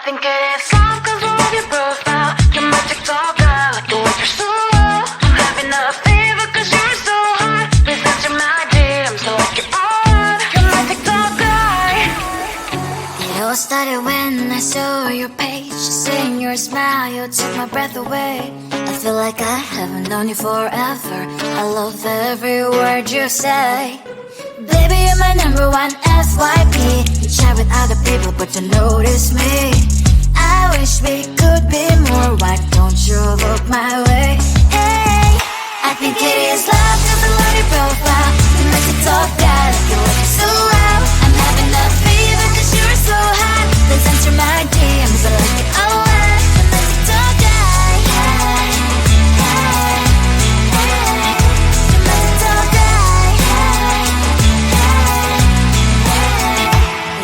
think it is love 'cause I love your profile. You're my TikTok girl, like the way you're so low. I'm having a fever 'cause you're so hot. Please answer my DMs, so like you're on. You're my TikTok guy. It all started when I saw your page. Seeing your smile, you took my breath away. I feel like I haven't known you forever. I love every word you say. Baby, you're my number one FYP. You chat with other people, but you notice me. I wish we could be more. Why don't you look my way? Hey, I think it is love 'cause I love your profile. You make it talk that you look so well. I'm having a fever 'cause you're so hot. Please answer my DMs, I like it a lot. You make it talk that. Hey, hey, hey. You make it talk that.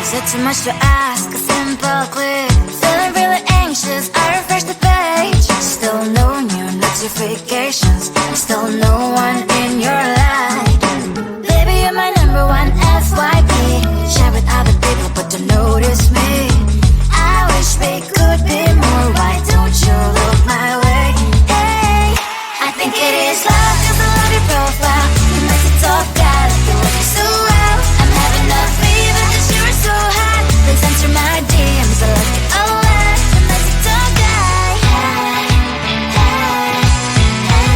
Is it too much to ask? A simple click. Feeling really anxious, I refresh the page. Still no new notifications. Still no one in your life. Baby, you're my number one FYP. Share with other people, but don't notice me. I wish we could be more. Why don't you look my way? Hey, I think it is love 'cause I love your profile. You make it talk that you look so well. I'm having a fever 'cause you're so hot. Please answer my DMs, I like it a lot. You make it talk that. Hey, hey, hey.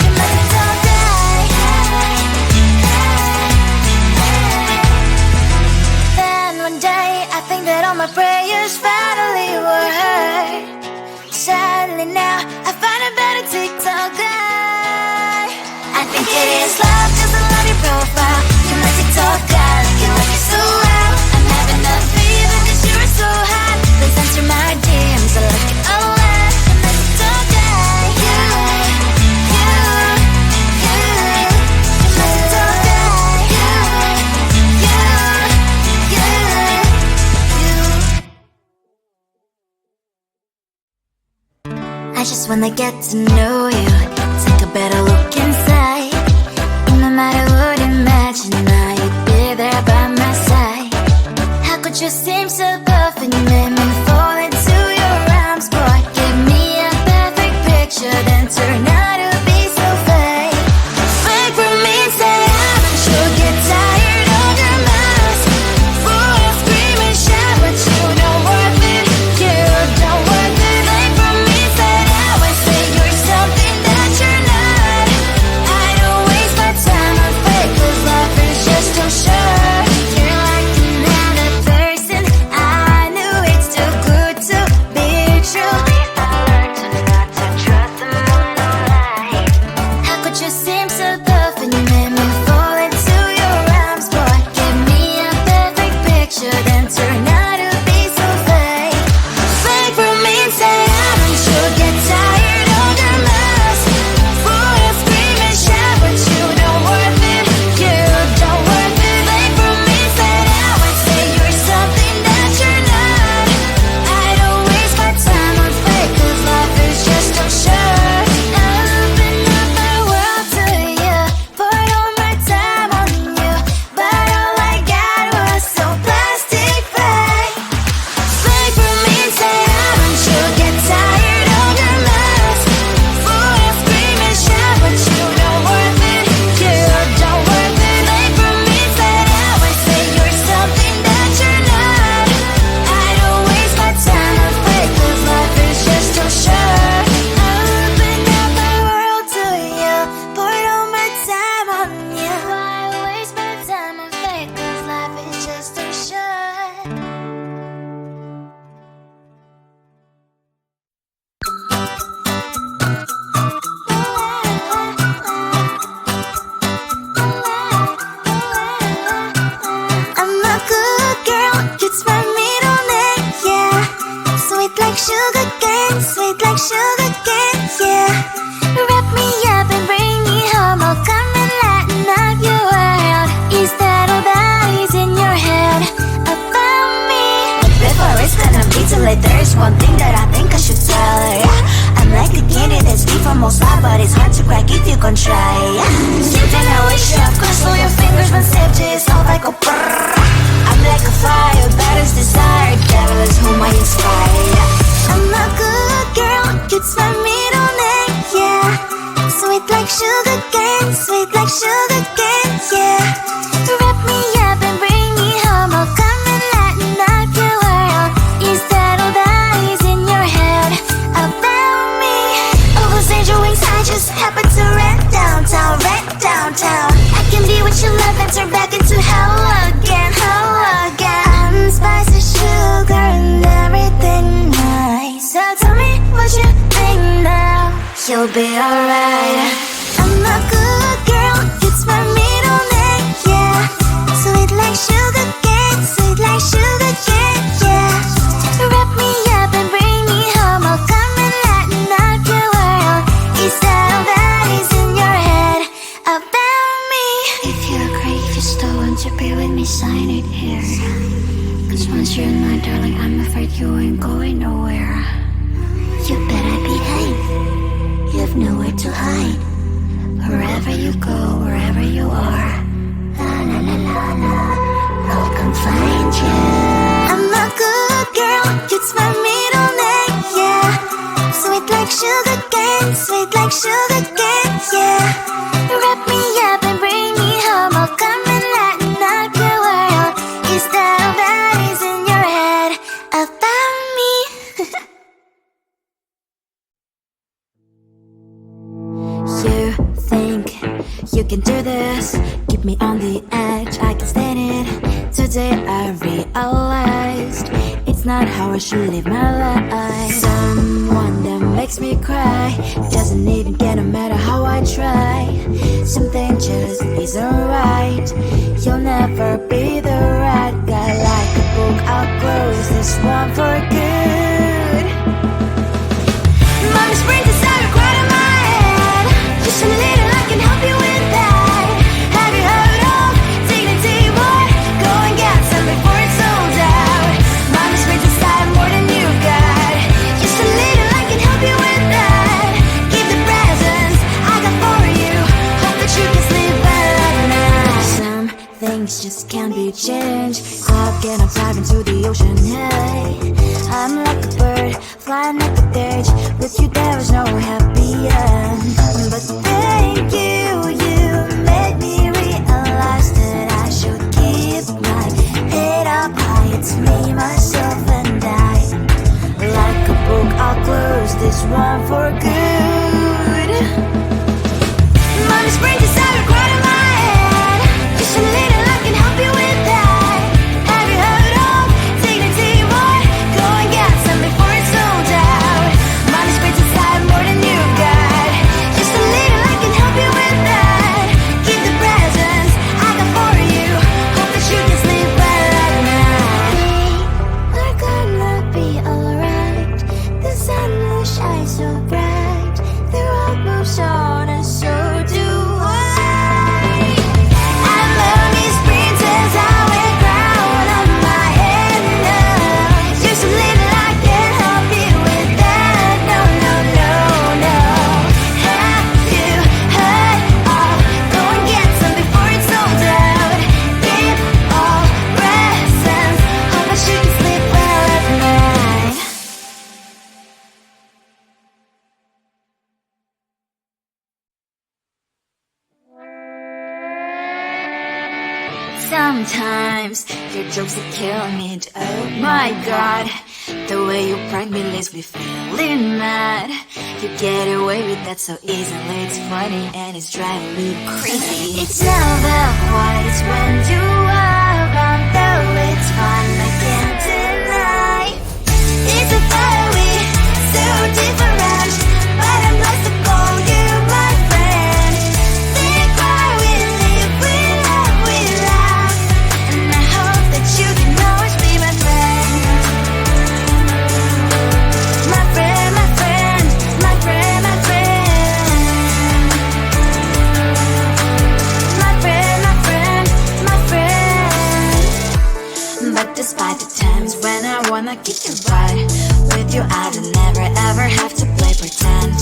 You make it talk that. Hey, hey, hey. Then one day I think that all my prayers finally were heard. Sadly now I find a better TikTok guy. I think it is love 'cause I love your profile. You make it talk guy, you like it so well. I'm having a fever 'cause you're so hot. Please answer my DMs, I like it a lot. You make it talk guy, you, you, you. You make it talk guy, you, you, you. I just wanna get to know you. Take a better look inside. No matter what, imagine now you'd be there by my side. How could you seem so perfect? You made me fall into your arms, boy. Give me a perfect picture, then turn out to be so fake. Fake for me, say haven't you get tired of your mess? Boy, scream and shout, but you don't worth it. You don't worth it. Fake for me, say that I say you're something that you're not. I don't waste my time on fake, 'cause life is just too short. You're like another person. I knew it's too good to be true. I learned to not to trust someone online. How could you seem so perfect? You made me fall into your arms, boy. Give me a perfect picture, then turn out to be so fake. Fake for me, say haven't you get tired of your mess? Boy, I scream and shout, but you don't worth it. You don't worth it. Fake for me, say that I say you're something that you're not. I don't waste my time on fake, 'cause life is just too short. I open up my world to you, poured all my time on you, but all I got was so plastic fake. Fake for me, say haven't you get tired of your mess? Boy, I scream and shout, but you don't worth it. You don't worth it. Fake for me, say that I say you're something that you're not. I don't waste my time on fake, 'cause life is just too short. I open up my world to you, poured all my time on you. Why waste my time on fake, 'cause life is just too short. I'm a good girl, it's my middle name, yeah. Sweet like sugar cane, sweet like sugar cane, yeah. Wrap me up and bring me home, I'll come and lighten up your world. Is that all that is in your head about me? But before it's gonna be too late, there's one thing that I think I should tell her, yeah. I'm like the candy that's deep from most high, but it's hard to crack if you can try, yeah. Something I wish you cross all your fingers when safety is all like a brrrr. I'm like a fire, battles desire, devil is whom I inspire. Sweet like sugar cane, sweet like sugar cane, yeah. Wrap me up and bring me home. I'll come and lighten up your world. Is that all that is in your head about me? Those angel wings I just happen to rent downtown, I can be what you love and turn back into hell again, Spice and sugar and everything nice. So tell me what you think now. You'll be alright. I'm a good girl, it's my middle name, yeah. Sweet like sugar cane, sweet like sugar cane, yeah. Wrap me up and bring me home. I'll come and lighten up your world. Is that all that is in your head about me? If you agree, if you still want to be with me, sign it here. Cause once you're mine, darling, I'm afraid you ain't going nowhere. You better behave, you have nowhere to hide. Wherever you go, wherever you are, la la la la la, I'll come find you. I'm a good girl, it's my middle name, yeah. Sweet like sugar cane, sweet like sugar cane, yeah. Wrap me up and bring me home. I'll come and lighten up your world. Is that all that is in your head about me? You think you can do this, keep me on the edge, I can stand it. Today I realized it's not how I should live my life. Someone that makes me cry doesn't even get no matter how I try. Something just isn't right. You'll never be the right guy. Like a book, I'll close this one for good. Mommy's brain decided right in my head. Just a little, I can help you with that. Have you heard of dignity, boy? Go and get some before it's sold out. Mommy's brain decided more than you got. Just a little, I can help you with that. Give the presents I got for you. Hope that you can sleep well at night. Some things just can't be changed. How can I dive into the ocean? Hey, I'm like a bird, flying like a cage. With you there was no happy end. But thank you, you made me realize that I should keep my head up high. It's me, myself and I. Like a book, I'll close this one for good. Mommy's brain decided right in my head. Just a little, I can help you with that. Have you heard of dignity, boy? Go and get some before it's sold out. Mommy's brain decided more than you got. Just a little, I can help you with that. Give the presents I got for you. Hope that you can sleep well at night. We're gonna be alright. The sun will shine so bright. The road moves on and so do I. I'm Lonely's princess, I wear crown on my head now. Just a little, I can help you with that. No, no, no, no. Have you heard of? Go and get some before it's sold out. Give all presents. Hope that you can sleep well at night. Sometimes your jokes that kill me. Oh my god, the way you prank me leaves me feeling mad. You get away with that so easily. It's funny and it's driving me crazy. It's never quite, it's when you are around, though it's fun, I can't deny. It's a fire we so different, but I'm blessed to call you my friend. Think why we live, we love, we laugh, and I hope that you can always be my friend. My friend, my friend, my friend, my friend. My friend, my friend, my friend. But despite the times when I wanna kick your butt, with you I don't never ever have to play pretend.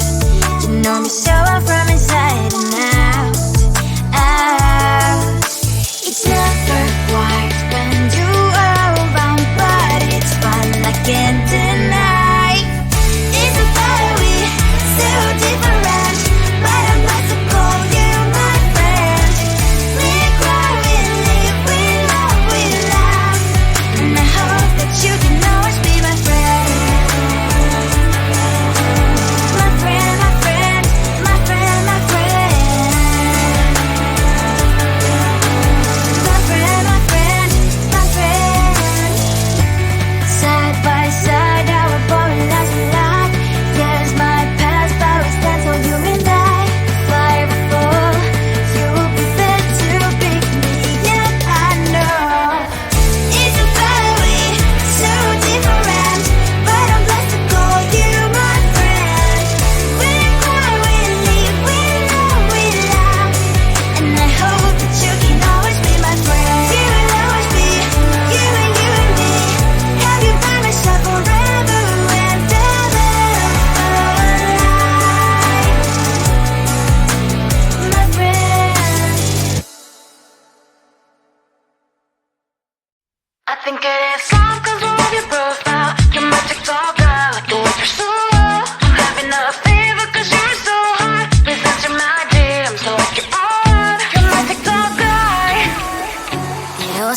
You know me so well from inside and out, out. It's never quite when you are around, but it's fun, I can't deny. It's a fire we so different, but I'm blessed to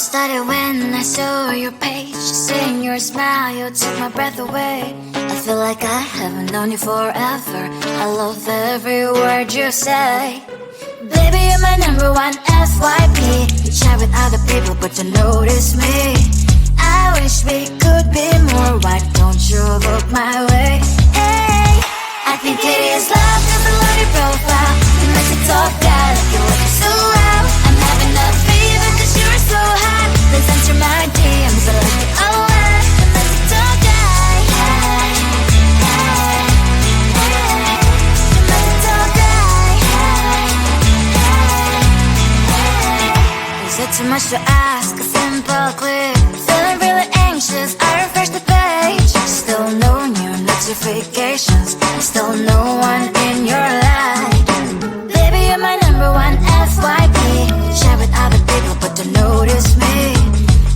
started when I saw your page. Seeing your smile, you took my breath away. I feel like I haven't known you forever. I love every word you say. Baby, you're my number one FYP. You chat with other people, but you notice me. I wish we could be more. Why don't you look my way? Hey, I think it is love, cause I love your profile. You make me talk guy, like you look so well. I'm having a fever cause you're so hot. Please answer my DMs, I like it a lot. You make me talk guy. Hey, hey, hey. You make me talk guy. Hey, hey, hey. Is it too much to ask? A simple click. Feeling really anxious, I refresh the page. Still no new notifications. Still no one in your life. Baby, you're my number one FYP. Share with other people, but don't notice me.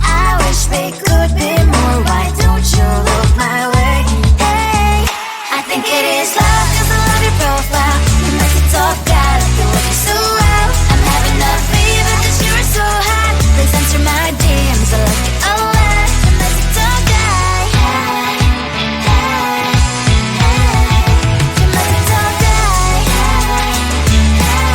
I wish we could be more. Why don't you look my way? Hey, I think it is love, cause I love your profile. You make me talk guy, like you look so well. I'm having a fever cause you're so hot. Please answer my DMs, I like it a lot. You make me talk guy. Hey, hey, hey. You make me talk guy. Hey, hey, hey.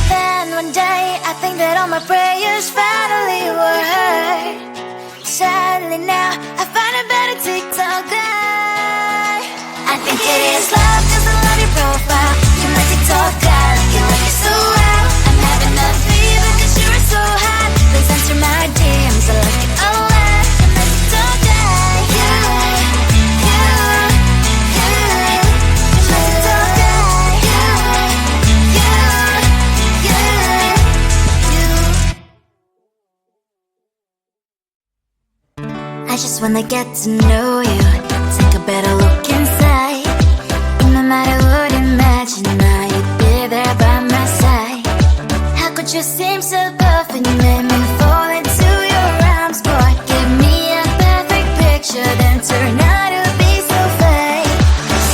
Then one day I think that all my prayers finally were heard. Sadly now I find a better TikTok guy. I think it is love cause I love your profile. You my TikTok guy, like you look so well. I'm having a fever cause you're so hot. Please answer my DMs, I like it a lot. You my TikTok guy. You my TikTok guy. I just wanna get to know you. Take a better look inside. No matter what, imagine now you'd be there by my side. How could you seem so perfect? You made me fall into your arms, boy. Give me a perfect picture, then turn out to be so fake.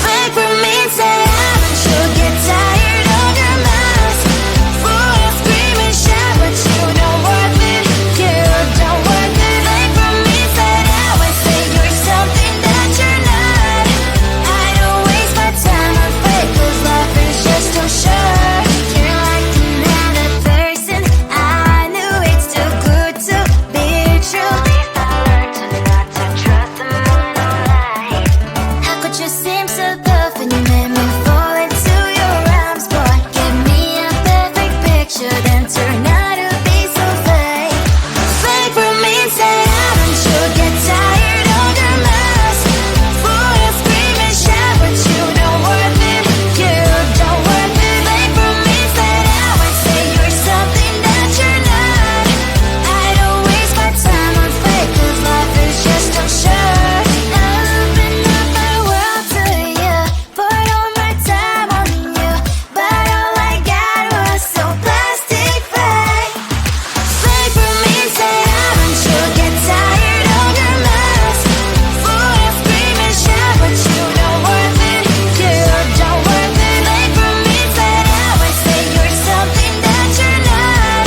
Fake for me, say haven't you get tired of your mouth? Full of scream and shout, but you don't worth it. You don't worth it. Fake for me, say now and say you're something that you're not. I don't waste my time on fake, cause life is just too short. You're like another person. I knew it's too good to be true. I learned to not to trust someone online. How could you seem so perfect? You made me fall into your arms, boy. Give me a perfect picture, then turn out to be so fake. Fake for me, say haven't you get tired of your mask? Full of scream and shout, but you don't worth it. You don't worth it. Fake for me, say now and say you're something that you're not. I don't waste my time on fake, cause life is just too short. Open up my world to you, poured all my time on you, but all I got was so plastic fake. Fake for me, say haven't you get tired of your mask? Full of scream and shout, but you don't worth it. You don't worth it. Fake for me, say now and say you're something that you're not.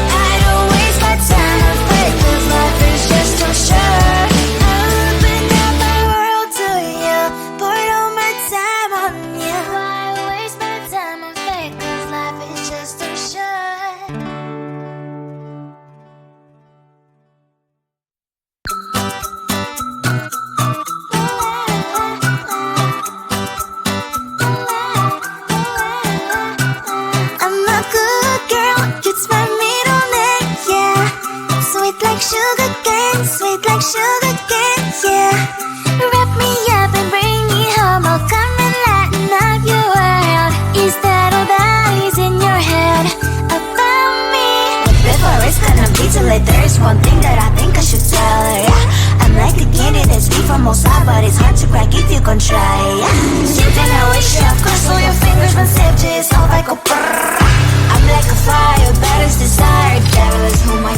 I don't waste my time on fake, cause life is just too short. Open up my world to you, poured all my time on you. Why waste my time on fake, cause life is just too short. I'm a good girl, it's my middle name, yeah. Sweet like sugar cane, sweet like sugar cane, yeah. Wrap me up and bring me home, I'll come and lighten up your world. Is that all that is in your head about me? But before it's gonna be too late, there's one thing that I think I should tell her, yeah. I'm like the candy that's sweet from outside, but it's hard to crack if you can try, yeah. Something I wish you have crossed all your fingers when safety is all like a brrrr. I'm like a fire, baddest desire, devil is whom I